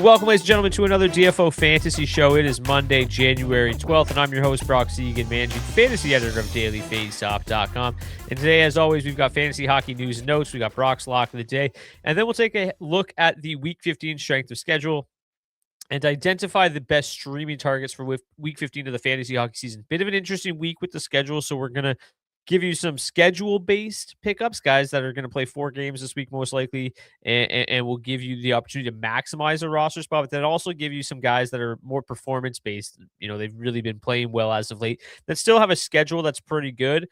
Welcome, ladies and gentlemen, to another DFO Fantasy Show. It is Monday, January 12th, and I'm your host, Brock Seguin, managing fantasy editor of dailyfaceoff.com. And today, as always, we've got fantasy hockey news and notes. We got Brock's lock of the day, and then we'll take a look at the Week 15 strength of schedule and identify the best streaming targets for Week 15 of the fantasy hockey season. Bit of an interesting week with the schedule, so we're going to give you some schedule-based pickups, guys that are going to play 4 games this week most likely, and we'll give you the opportunity to maximize a roster spot, but then also give you some guys that are more performance-based. You know, they've really been playing well as of late, that still have a schedule that's pretty good.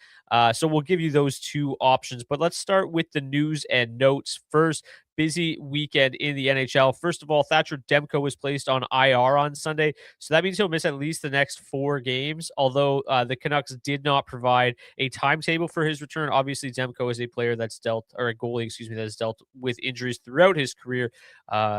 So we'll give you those 2 options, but let's start with the news and notes first. Busy weekend in the NHL. First of all, Thatcher Demko was placed on IR on Sunday, so that means he'll miss at least the next 4 games, although the Canucks did not provide a timetable for his return. Obviously, Demko is a player that's dealt, or a goalie, that has dealt with injuries throughout his career,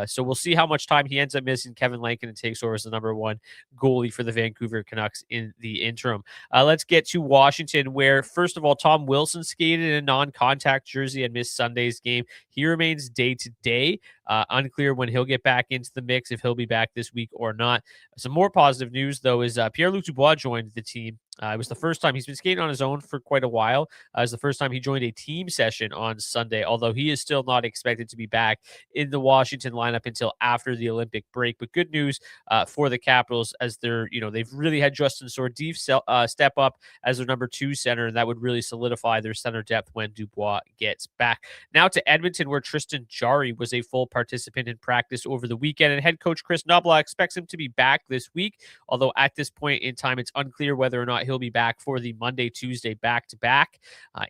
so we'll see how much time he ends up missing. Kevin Lankinen takes over as the number 1 goalie for the Vancouver Canucks in the interim. Let's get to Washington, where, first of all, Tom Wilson skated in a non-contact jersey and missed Sunday's game. He remains day-to-day. Unclear when he'll get back into the mix, if he'll be back this week or not. Some more positive news, though, is Pierre-Luc Dubois joined the team. It was the first time he's been skating on his own for quite a while. It was the first time he joined a team session on Sunday, although he is still not expected to be back in the Washington lineup until after the Olympic break. But good news for the Capitals, as they've really had Justin Sourdif step up as their number 2 center, and that would really solidify their center depth when Dubois gets back. Now to Edmonton, where Tristan Jarry was a full participant in practice over the weekend, and head coach Chris Knoblauch expects him to be back this week, although at this point in time, it's unclear whether or not he'll be back for the Monday-Tuesday back-to-back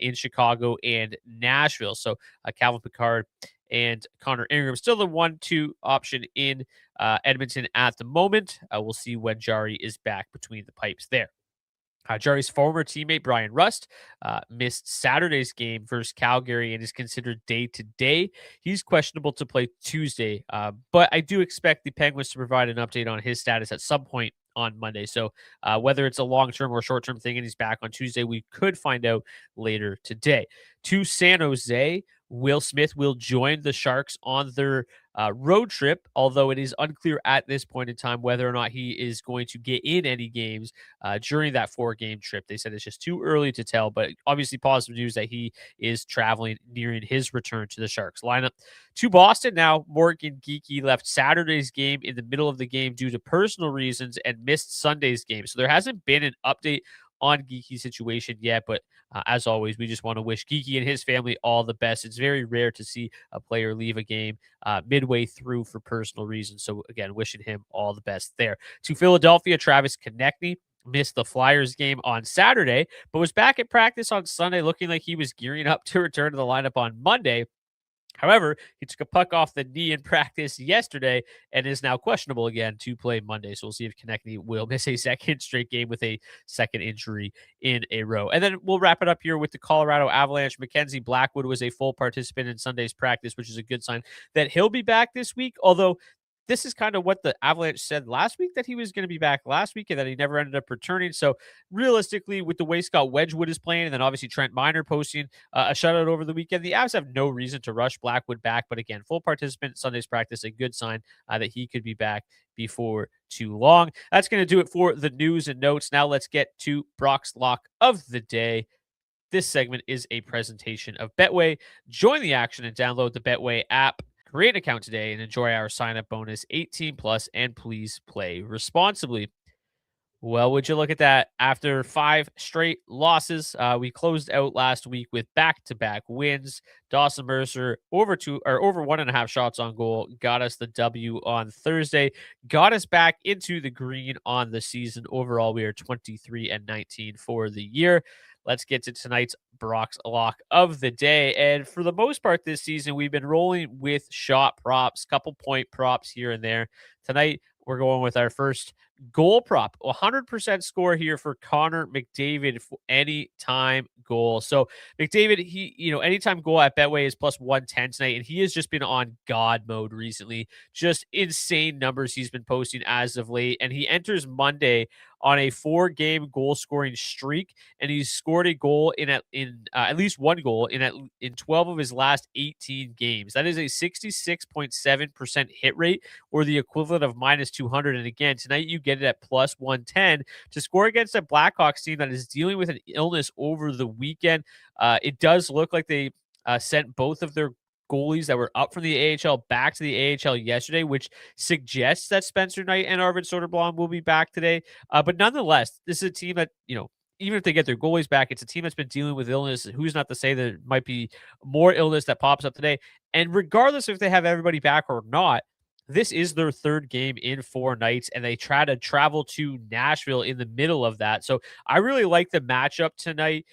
in Chicago and Nashville. So Calvin Pickard and Connor Ingram still the 1-2 option in Edmonton at the moment. We'll see when Jarry is back between the pipes there. Jarry's former teammate, Bryan Rust, missed Saturday's game versus Calgary and is considered day-to-day. He's questionable to play Tuesday, but I do expect the Penguins to provide an update on his status at some point on Monday. So whether it's a long-term or short-term thing and he's back on Tuesday, we could find out later today. To San Jose, Will Smith will join the Sharks on their road trip, although it is unclear at this point in time whether or not he is going to get in any games during that 4-game trip. They said it's just too early to tell, but obviously positive news that he is traveling, nearing his return to the Sharks lineup. To Boston now, Morgan Geekie left Saturday's game in the middle of the game due to personal reasons and missed Sunday's game. So there hasn't been an update on Geekie's situation yet, but as always, we just want to wish Geekie and his family all the best. It's very rare to see a player leave a game midway through for personal reasons. So again, wishing him all the best there. To Philadelphia, Travis Konecny missed the Flyers game on Saturday, but was back at practice on Sunday, looking like he was gearing up to return to the lineup on Monday. However, he took a puck off the knee in practice yesterday and is now questionable again to play Monday. So we'll see if Konecny will miss a second straight game with a second injury in a row. And then we'll wrap it up here with the Colorado Avalanche. Mackenzie Blackwood was a full participant in Sunday's practice, which is a good sign that he'll be back this week, although this is kind of what the Avalanche said last week, that he was going to be back last week and that he never ended up returning. So realistically, with the way Scott Wedgwood is playing, and then obviously Trent Miner posting a shutout over the weekend, the Avs have no reason to rush Blackwood back. But again, full participant in Sunday's practice, a good sign that he could be back before too long. That's going to do it for the news and notes. Now let's get to Brock's lock of the day. This segment is a presentation of Betway. Join the action and download the Betway app. Create an account today and enjoy our sign-up bonus, 18 plus, and please play responsibly. Well, would you look at that? After 5 straight losses, we closed out last week with back-to-back wins. Dawson Mercer over 1.5 shots on goal got us the W on Thursday, got us back into the green on the season. Overall, we are 23-19 for the year. Let's get to tonight's Brock's lock of the day. And for the most part this season, we've been rolling with shot props, couple point props here and there. Tonight, we're going with our first Goal prop, 100% score here for Connor McDavid for anytime goal. So McDavid, anytime goal at Betway is plus 110 tonight, and he has just been on God mode recently. Just insane numbers he's been posting as of late, and he enters Monday on a 4-game goal scoring streak, and he's scored a goal in at least one goal in 12 of his last 18 games. That is a 66.7% hit rate, or the equivalent of minus 200. And again, tonight you get it at plus 110 to score against a Blackhawks team that is dealing with an illness over the weekend. It does look like they sent both of their goalies that were up from the AHL back to the AHL yesterday, which suggests that Spencer Knight and Arvid Soderblom will be back today. But nonetheless, this is a team that, even if they get their goalies back, it's a team that's been dealing with illness. Who's not to say there might be more illness that pops up today? And regardless if they have everybody back or not, this is their third game in 4 nights, and they try to travel to Nashville in the middle of that. So I really like the matchup tonight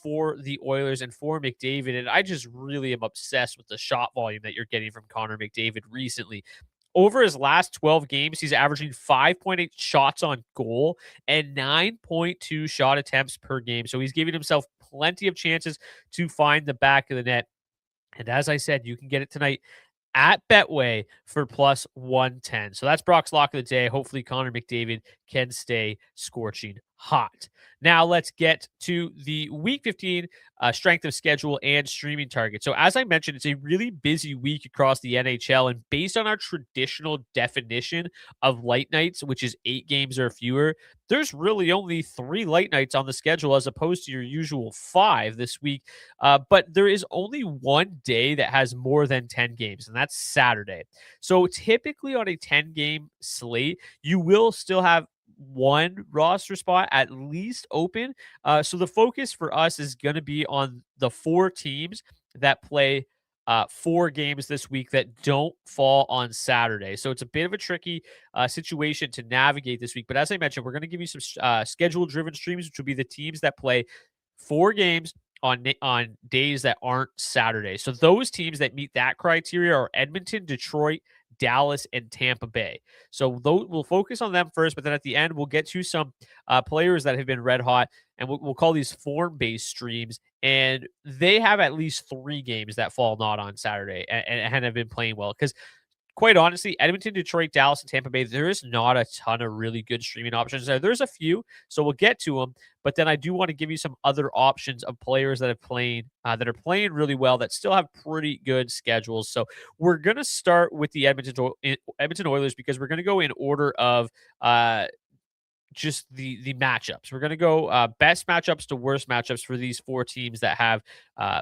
for the Oilers and for McDavid, and I just really am obsessed with the shot volume that you're getting from Connor McDavid recently. Over his last 12 games, he's averaging 5.8 shots on goal and 9.2 shot attempts per game. So he's giving himself plenty of chances to find the back of the net. And as I said, you can get it tonight at Betway for plus 110. So that's Brock's lock of the day. Hopefully Connor McDavid can stay scorching hot. Now let's get to the week 15 strength of schedule and streaming target. So as I mentioned, it's a really busy week across the NHL, and based on our traditional definition of light nights, which is 8 games or fewer, there's really only 3 light nights on the schedule as opposed to your usual 5 this week. But there is only one day that has more than 10 games, and that's Saturday. So typically on a 10-game slate, you will still have one roster spot at least open. So the focus for us is going to be on the 4 teams that play 4 games this week that don't fall on Saturday. So it's a bit of a tricky situation to navigate this week. But as I mentioned, we're going to give you some schedule-driven streams, which will be the teams that play 4 games on days that aren't Saturday. So those teams that meet that criteria are Edmonton, Detroit, Dallas, and Tampa Bay. So we'll focus on them first, but then at the end, we'll get to some players that have been red hot, and we'll call these form-based streams, and they have at least 3 games that fall not on Saturday and have been playing well. Because quite honestly, Edmonton, Detroit, Dallas, and Tampa Bay, there is not a ton of really good streaming options there. There's a few, so we'll get to them. But then I do want to give you some other options of players that are playing really well that still have pretty good schedules. So we're gonna start with the Edmonton Oilers because we're gonna go in order of just the matchups. We're going to go best matchups to worst matchups for these 4 teams that have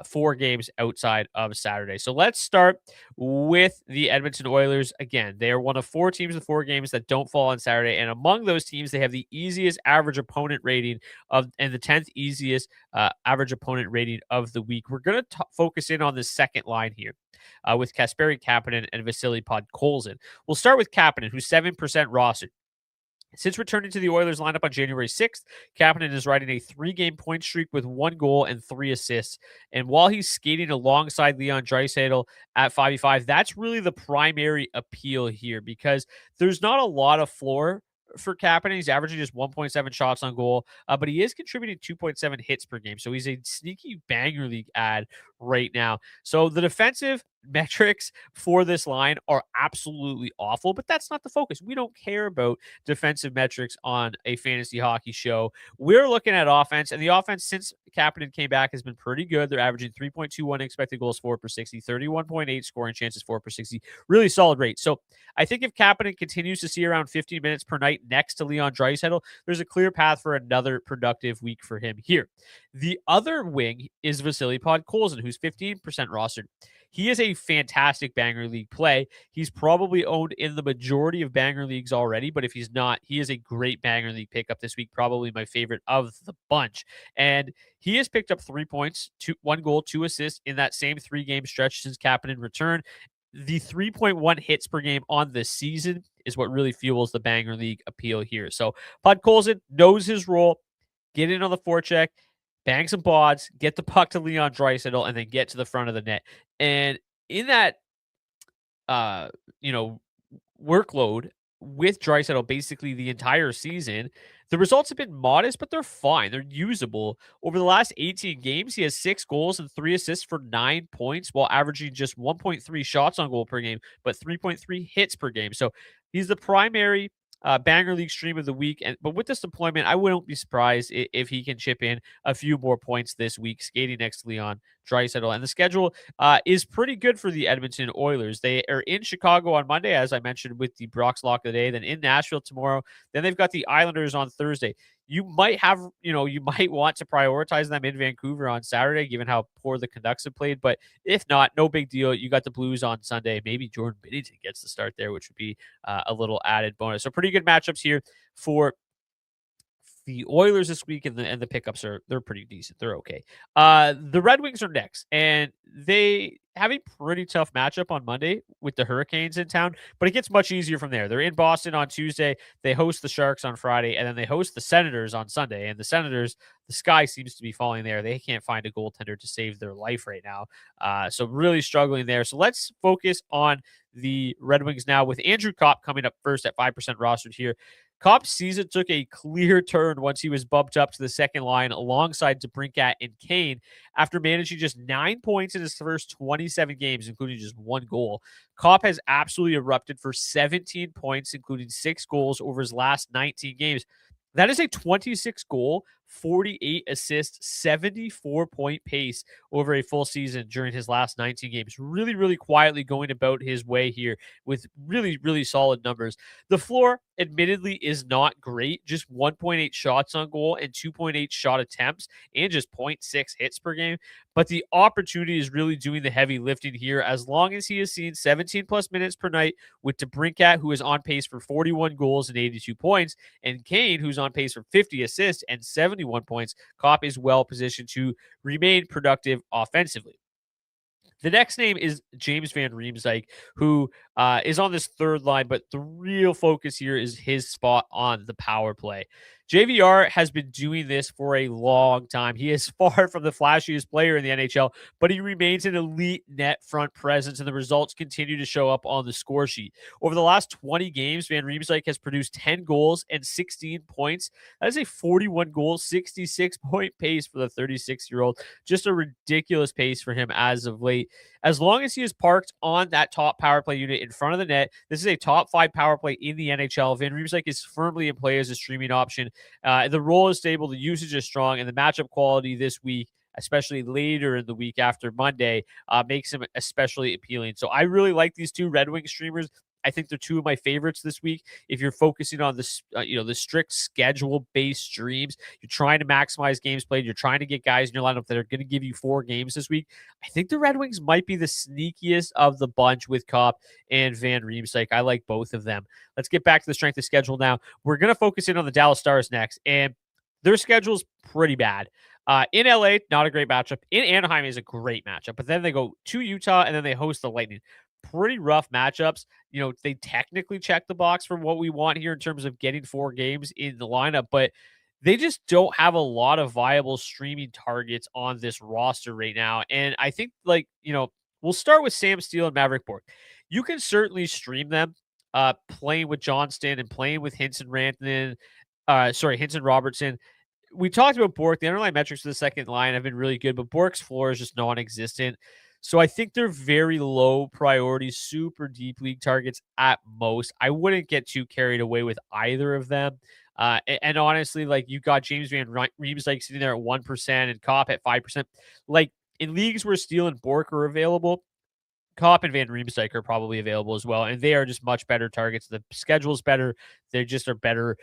4 games outside of Saturday. So let's start with the Edmonton Oilers. Again, they are one of 4 teams with 4 games that don't fall on Saturday. And among those teams, they have the easiest average opponent rating and the 10th easiest average opponent rating of the week. We're going to focus in on the second line here with Kasperi Kapanen and Vasily Podkolzin. We'll start with Kapanen, who's 7% rostered. Since returning to the Oilers lineup on January 6th, Kapanen is riding a 3-game point streak with 1 goal and 3 assists. And while he's skating alongside Leon Draisaitl at 5v5, that's really the primary appeal here because there's not a lot of floor for Kapanen. He's averaging just 1.7 shots on goal, but he is contributing 2.7 hits per game. So he's a sneaky banger league ad right now. So the defensive metrics for this line are absolutely awful, but that's not the focus. We don't care about defensive metrics on a fantasy hockey show. We're looking at offense, and the offense since Kapanen came back has been pretty good. They're averaging 3.21 expected goals for per 60, 31.8 scoring chances for per 60. Really solid rate. So I think if Kapanen continues to see around 15 minutes per night next to Leon Draisaitl, there's a clear path for another productive week for him here. The other wing is Vasily Podkolzin, who's 15% rostered. He is a fantastic banger league play. He's probably owned in the majority of banger leagues already, but if he's not, he is a great banger league pickup this week, probably my favorite of the bunch. And he has picked up 3 points, 1 goal, 2 assists in that same 3-game stretch since Kapanen returned. The 3.1 hits per game on the season is what really fuels the banger league appeal here. So Podkolzin knows his role. Get in on the forecheck, bang some bods, get the puck to Leon Draisaitl, and then get to the front of the net. And in that, workload, with Draisaitl basically the entire season. The results have been modest, but they're fine. They're usable. Over the last 18 games, he has 6 goals and 3 assists for 9 points while averaging just 1.3 shots on goal per game, but 3.3 hits per game. So he's the primary banger league stream of the week. But with this deployment, I wouldn't be surprised if he can chip in a few more points this week, skating next to Leon Draisaitl. And the schedule is pretty good for the Edmonton Oilers. They are in Chicago on Monday, as I mentioned, with the Brock's lock of the day. Then in Nashville tomorrow. Then they've got the Islanders on Thursday. You might want to prioritize them in Vancouver on Saturday, given how poor the Canucks have played. But if not, no big deal. You got the Blues on Sunday. Maybe Jordan Binnington gets the start there, which would be a little added bonus. So pretty good matchups here for the Oilers this week, and the pickups they're pretty decent. They're okay. The Red Wings are next, and they have a pretty tough matchup on Monday with the Hurricanes in town, but it gets much easier from there. They're in Boston on Tuesday. They host the Sharks on Friday, and then they host the Senators on Sunday. And the Senators, the sky seems to be falling there. They can't find a goaltender to save their life right now. So really struggling there. So let's focus on the Red Wings now with Andrew Kopp coming up first at 5% rostered here. Kopp's season took a clear turn once he was bumped up to the second line alongside DeBrincat and Kane after managing just 9 points in his first 27 games, including just 1 goal. Kopp has absolutely erupted for 17 points, including 6 goals over his last 19 games. That is a 26 goal, 48 assist, 74-point pace over a full season during his last 19 games. Really, really quietly going about his way here with really, really solid numbers. The floor, admittedly, is not great. Just 1.8 shots on goal and 2.8 shot attempts and just 0.6 hits per game. But the opportunity is really doing the heavy lifting here as long as he is seeing 17-plus minutes per night with DeBrincat, who is on pace for 41 goals and 82 points, and Kane, who's on pace for 50 assists and 71 points. Kopp is well positioned to remain productive offensively. The next name is James Van Riemsdyk, who is on this third line, but the real focus here is his spot on the power play. JVR has been doing this for a long time. He is far from the flashiest player in the NHL, but he remains an elite net front presence, and the results continue to show up on the score sheet. Over the last 20 games, Van Riemsdyk has produced 10 goals and 16 points. That is a 41-goal, 66-point pace for the 36-year-old. Just a ridiculous pace for him as of late. As long as he is parked on that top power play unit in front of the net, this is a top 5 power play in the NHL. Van Riemsdyk is firmly in play as a streaming option. The role is stable, the usage is strong, and the matchup quality this week, especially later in the week after Monday, makes him especially appealing. So I really like these two Red Wing streamers. I think they're two of my favorites this week. If you're focusing on this, the strict schedule-based streams, you're trying to maximize games played, you're trying to get guys in your lineup that are going to give you 4 games this week, I think the Red Wings might be the sneakiest of the bunch with Kopp and Van Riemsdyk. I like both of them. Let's get back to the strength of schedule now. We're going to focus in on the Dallas Stars next, and their schedule's pretty bad. In LA, not a great matchup. In Anaheim is a great matchup, but then they go to Utah and then they host the Lightning. Pretty rough matchups. They technically check the box for what we want here in terms of getting 4 games in the lineup, but they just don't have a lot of viable streaming targets on this roster right now. And I think, we'll start with Sam Steele and Maverick Bourque. You can certainly stream them playing with Johnston and playing with Hinson Robertson. We talked about Bourque. The underlying metrics for the second line have been really good, but Bourque's floor is just non-existent. So I think they're very low priority, super deep league targets at most. I wouldn't get too carried away with either of them. And honestly, you got James Van Riemsdyk sitting there at 1% and Kopp at 5%. In leagues where Steele and Bourque are available, Kopp and Van Riemsdyk are probably available as well, and they are just much better targets. The schedule's better. They just are better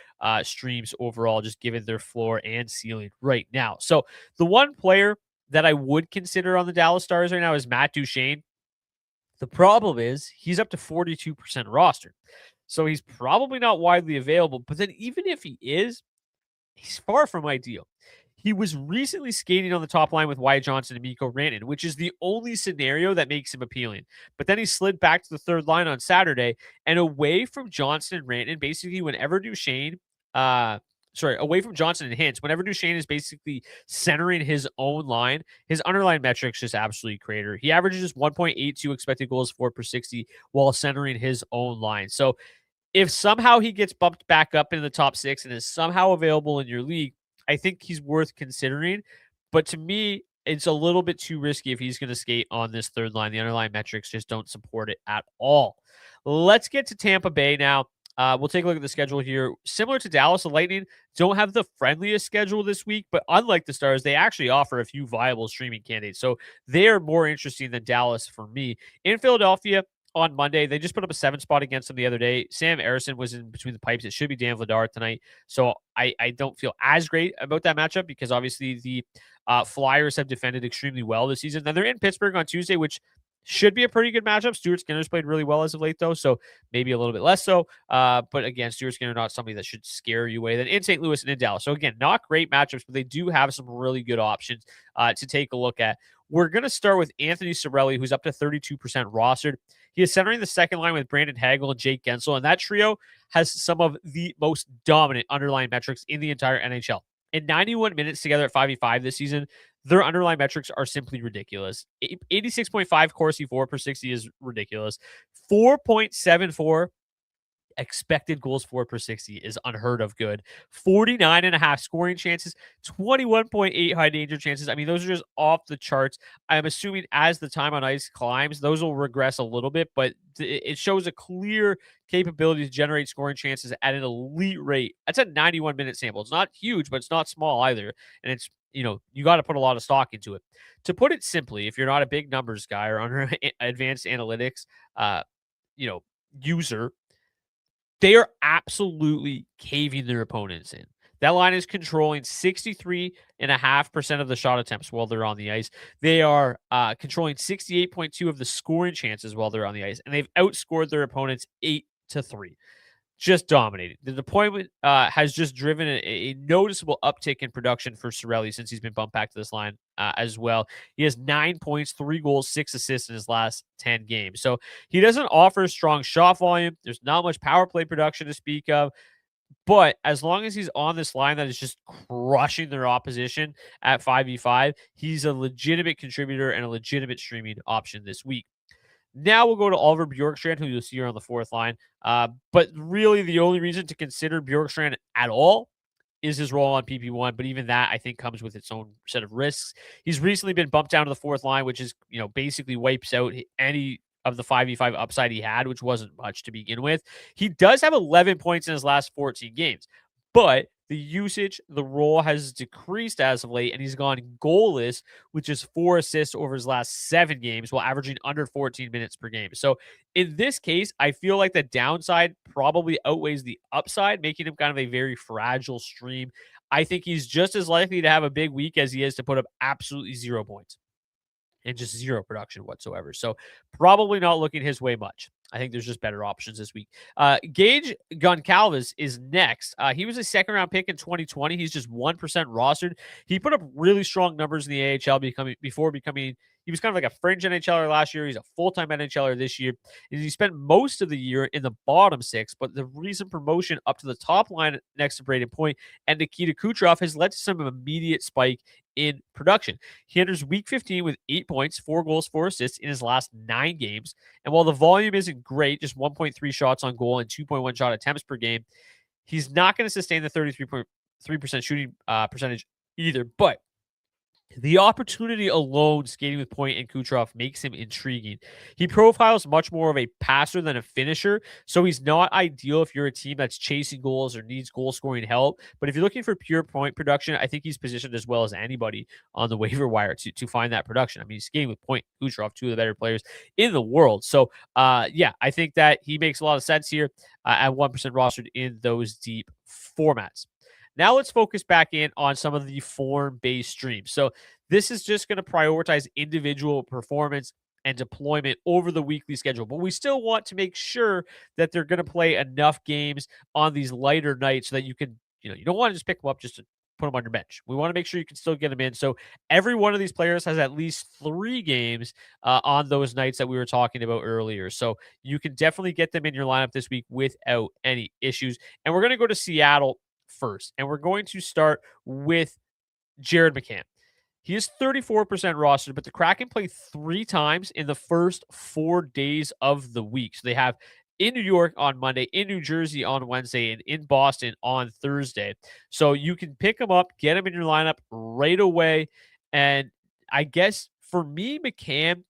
streams overall, just given their floor and ceiling right now. So the one player that I would consider on the Dallas Stars right now is Matt Duchene. The problem is he's up to 42% rostered. So he's probably not widely available. But then even if he is, he's far from ideal. He was recently skating on the top line with Wyatt Johnston and Mikko Rantanen, which is the only scenario that makes him appealing. But then he slid back to the third line on Saturday, and away from Johnston and Rantanen, basically whenever away from Johnson and Hintz, whenever Duchene is basically centering his own line, his underlying metrics just absolutely crater. He averages just 1.82 expected goals for per 60 while centering his own line. So If somehow he gets bumped back up into the top 6 and is somehow available in your league, I think he's worth considering. But to me, it's a little bit too risky if he's going to skate on this third line. The underlying metrics just don't support it at all. Let's get to Tampa Bay now. We'll take a look at the schedule here. Similar to Dallas, the Lightning don't have the friendliest schedule this week, but unlike the Stars, they actually offer a few viable streaming candidates. So they are more interesting than Dallas for me. In Philadelphia, on Monday, they just put up a 7 spot against them the other day. Sam Erison was in between the pipes. It should be Dan Vladar tonight. So I don't feel as great about that matchup because obviously the Flyers have defended extremely well this season. Then they're in Pittsburgh on Tuesday, which should be a pretty good matchup. Stuart Skinner's played really well as of late, though, so maybe a little bit less so. But again, Stuart Skinner not somebody that should scare you away. Then in St. Louis and in Dallas. So again, not great matchups, but they do have some really good options to take a look at. We're going to start with Anthony Cirelli, who's up to 32% rostered. He is centering the second line with Brandon Hagel and Jake Gensel, and that trio has some of the most dominant underlying metrics in the entire NHL. In 91 minutes together at 5v5 this season, their underlying metrics are simply ridiculous. 86.5 Corsi 4 per 60 is ridiculous. 4.74 expected goals for per 60 is unheard of good. 49.5 scoring chances, 21.8 high danger chances. I mean, those are just off the charts. I'm assuming as the time on ice climbs, those will regress a little bit, but it shows a clear capability to generate scoring chances at an elite rate. That's a 91-minute sample. It's not huge, but it's not small either. And it's, you got to put a lot of stock into it. To put it simply, if you're not a big numbers guy or under advanced analytics, user, they are absolutely caving their opponents in. That line is controlling 63.5% of the shot attempts while they're on the ice. They are controlling 68.2% of the scoring chances while they're on the ice, and they've outscored their opponents 8-3. Just dominating. The deployment has just driven a noticeable uptick in production for Cirelli since he's been bumped back to this line as well. He has 9 points, 3 goals, 6 assists in his last 10 games. So he doesn't offer strong shot volume. There's not much power play production to speak of. But as long as he's on this line that is just crushing their opposition at 5v5, he's a legitimate contributor and a legitimate streaming option this week. Now we'll go to Oliver Bjorkstrand, who you'll see here on the fourth line. But really the only reason to consider Bjorkstrand at all is his role on PP1. But even that, I think, comes with its own set of risks. He's recently been bumped down to the fourth line, which is, basically wipes out any of the 5v5 upside he had, which wasn't much to begin with. He does have 11 points in his last 14 games, but the usage, the role has decreased as of late, and he's gone goalless, which is 4 assists over his last 7 games while averaging under 14 minutes per game. So in this case, I feel like the downside probably outweighs the upside, making him kind of a very fragile stream. I think he's just as likely to have a big week as he is to put up absolutely 0 points and just 0 production whatsoever. So probably not looking his way much. I think there's just better options this week. Gage Goncalves is next. He was a second-round pick in 2020. He's just 1% rostered. He put up really strong numbers in the AHL before becoming he was kind of like a fringe NHLer last year. He's a full-time NHLer this year. And he spent most of the year in the bottom 6, but the recent promotion up to the top line next to Braden Point and Nikita Kucherov has led to some immediate spike in production. He enters week 15 with 8 points, 4 goals, 4 assists in his last 9 games. And while the volume isn't great, just 1.3 shots on goal and 2.1 shot attempts per game, he's not going to sustain the 33.3% shooting percentage either. But the opportunity alone skating with Point and Kucherov makes him intriguing. He profiles much more of a passer than a finisher, so he's not ideal if you're a team that's chasing goals or needs goal-scoring help. But if you're looking for pure point production, I think he's positioned as well as anybody on the waiver wire to find that production. I mean, he's skating with Point and Kucherov, 2 of the better players in the world. So, I think that he makes a lot of sense here at 1% rostered in those deep formats. Now let's focus back in on some of the form-based streams. So this is just going to prioritize individual performance and deployment over the weekly schedule. But we still want to make sure that they're going to play enough games on these lighter nights so that you can, you don't want to just pick them up just to put them on your bench. We want to make sure you can still get them in. So every one of these players has at least 3 games on those nights that we were talking about earlier. So you can definitely get them in your lineup this week without any issues. And we're going to go to Seattle first, and we're going to start with Jared McCann. He is 34% rostered, but the Kraken play 3 times in the first 4 days of the week. So they have in New York on Monday, in New Jersey on Wednesday, and in Boston on Thursday. So you can pick him up, get him in your lineup right away. And I guess for me, McCann,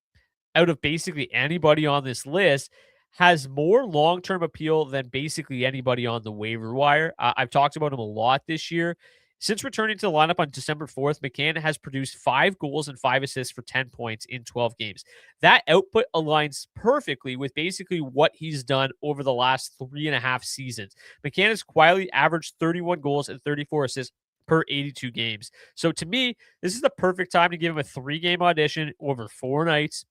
out of basically anybody on this list, has more long-term appeal than basically anybody on the waiver wire. I've talked about him a lot this year. Since returning to the lineup on December 4th, McCann has produced 5 goals and 5 assists for 10 points in 12 games. That output aligns perfectly with basically what he's done over the last 3.5 seasons. McCann has quietly averaged 31 goals and 34 assists per 82 games. So to me, this is the perfect time to give him a 3-game audition over 4 nights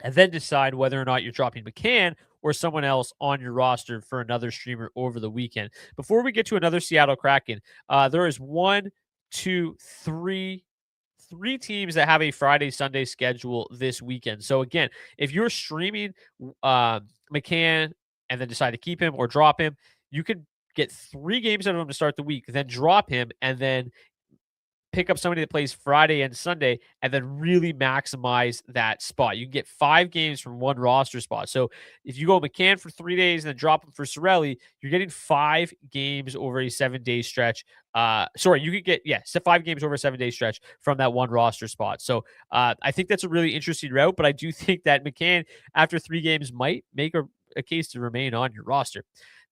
and then decide whether or not you're dropping McCann or someone else on your roster for another streamer over the weekend. Before we get to another Seattle Kraken, there is three teams that have a Friday, Sunday schedule this weekend. So again, if you're streaming McCann and then decide to keep him or drop him, you could get 3 games out of him to start the week, then drop him, and then pick up somebody that plays Friday and Sunday and then really maximize that spot. You can get 5 games from one roster spot. So if you go McCann for 3 days and then drop him for Cirelli, you're getting 5 games over a 7-day stretch. You could get, 5 games over a 7-day stretch from that one roster spot. So I think that's a really interesting route, but I do think that McCann, after 3 games, might make a case to remain on your roster.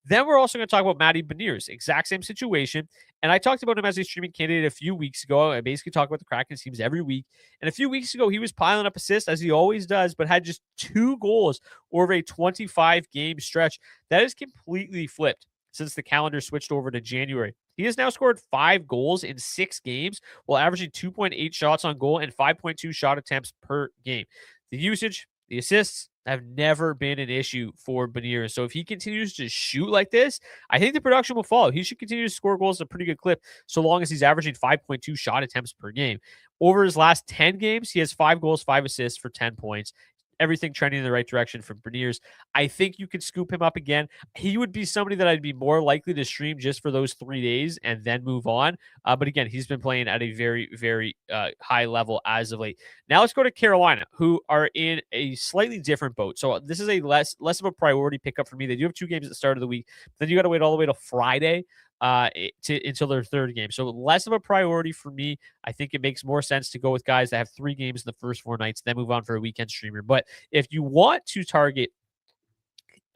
Then we're also going to talk about Matty Beniers, exact same situation. And I talked about him as a streaming candidate a few weeks ago. I basically talk about the Kraken teams every week. And a few weeks ago, he was piling up assists, as he always does, but had just 2 goals over a 25-game stretch. That is completely flipped since the calendar switched over to January. He has now scored 5 goals in 6 games while averaging 2.8 shots on goal and 5.2 shot attempts per game. The usage, the assists, have never been an issue for Beniers. So if he continues to shoot like this, I think the production will follow. He should continue to score goals at a pretty good clip so long as he's averaging 5.2 shot attempts per game. Over his last 10 games, he has 5 goals, 5 assists for 10 points. Everything trending in the right direction from Beniers. I think you could scoop him up again. He would be somebody that I'd be more likely to stream just for those 3 days and then move on. But again, he's been playing at a very, very high level as of late. Now let's go to Carolina, who are in a slightly different boat. So this is a less of a priority pickup for me. They do have 2 games at the start of the week. Then you got to wait all the way to Friday until their 3rd game. So less of a priority for me. I think it makes more sense to go with guys that have 3 games in the first 4 nights, then move on for a weekend streamer. But if you want to target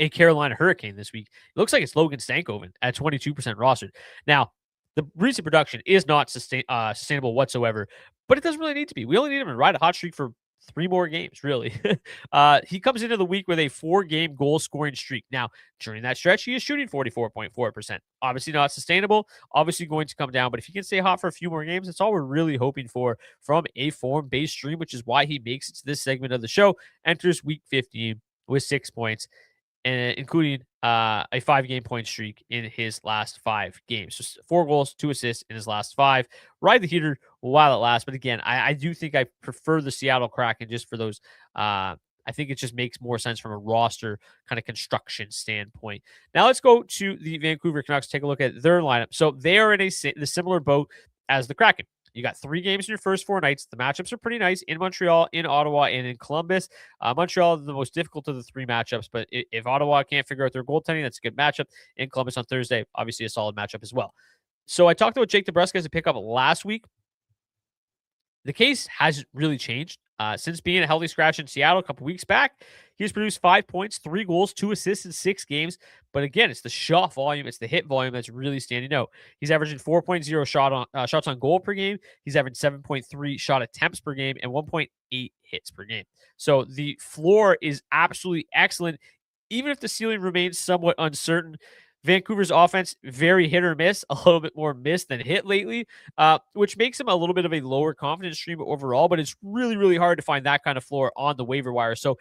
a Carolina Hurricane this week, it looks like it's Logan Stankoven at 22% rostered. Now, the recent production is not sustainable whatsoever, but it doesn't really need to be. We only need him to ride a hot streak for 3 more games, really. He comes into the week with a 4-game goal scoring streak. Now, during that stretch, he is shooting 44.4%. Obviously not sustainable, obviously going to come down, but if he can stay hot for a few more games, that's all we're really hoping for from a form-based stream, which is why he makes it to this segment of the show. Enters week 15 with 6 points, and including a 5-game point streak in his last 5 games. So 4 goals, 2 assists in his last 5. Ride the heater while it lasts. But again, I do think I prefer the Seattle Kraken just for those. I think it just makes more sense from a roster kind of construction standpoint. Now let's go to the Vancouver Canucks, take a look at their lineup. So they are in the similar boat as the Kraken. You got 3 games in your first 4 nights. The matchups are pretty nice in Montreal, in Ottawa, and in Columbus. Montreal is the most difficult of the 3 matchups, but if Ottawa can't figure out their goaltending, that's a good matchup. In Columbus on Thursday, obviously a solid matchup as well. So I talked about Jake DeBrusk as a pickup last week. The case hasn't really changed. Since being a healthy scratch in Seattle a couple weeks back, he's produced 5 points, 3 goals, 2 assists in 6 games. But again, it's the shot volume, it's the hit volume that's really standing out. He's averaging 4.0 shots on goal per game. He's averaging 7.3 shot attempts per game and 1.8 hits per game. So the floor is absolutely excellent, even if the ceiling remains somewhat uncertain. Vancouver's offense, very hit or miss, a little bit more miss than hit lately, which makes him a little bit of a lower confidence streamer overall, but it's really, really hard to find that kind of floor on the waiver wire. So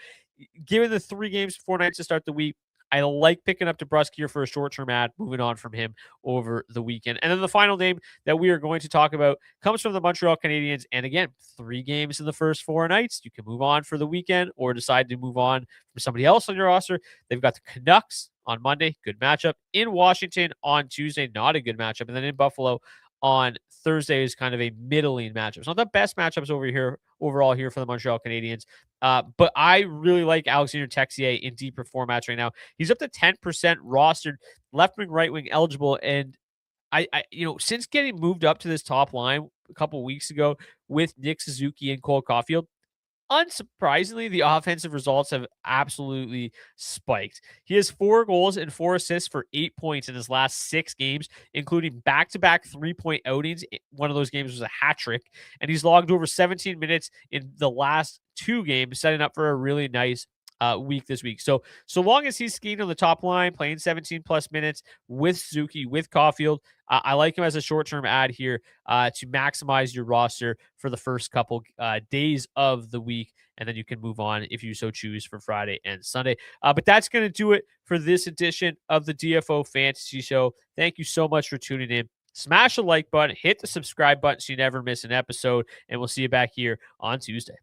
given the 3 games, 4 nights to start the week, I like picking up DeBrusk here for a short-term ad, moving on from him over the weekend. And then the final name that we are going to talk about comes from the Montreal Canadiens. And again, 3 games in the first 4 nights. You can move on for the weekend or decide to move on from somebody else on your roster. They've got the Canucks on Monday, good matchup. In Washington on Tuesday, not a good matchup. And then in Buffalo on Thursday is kind of a middling matchup. It's not the best matchups overall here for the Montreal Canadiens. But I really like Alexander Texier in deeper formats right now. He's up to 10% rostered, left wing, right wing eligible. And I since getting moved up to this top line a couple of weeks ago with Nick Suzuki and Cole Caulfield, unsurprisingly, the offensive results have absolutely spiked. He has 4 goals and 4 assists for 8 points in his last 6 games, including back-to-back 3-point outings. One of those games was a hat trick, and he's logged over 17 minutes in the last 2 games, setting up for a really nice week this week. So long as he's skiing on the top line, playing 17 plus minutes with Suzuki, with Caulfield, I like him as a short-term ad here to maximize your roster for the first couple days of the week, and then you can move on if you so choose for Friday and Sunday. But that's going to do it for this edition of the DFO Fantasy Show. Thank you so much for tuning in. Smash the like button, hit the subscribe button so you never miss an episode, and we'll see you back here on Tuesday.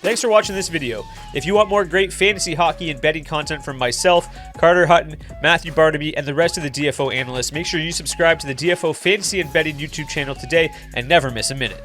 Thanks for watching this video. If you want more great fantasy hockey and betting content from myself, Carter Hutton, Matthew Barnaby, and the rest of the DFO analysts, make sure you subscribe to the DFO Fantasy and Betting YouTube channel today and never miss a minute.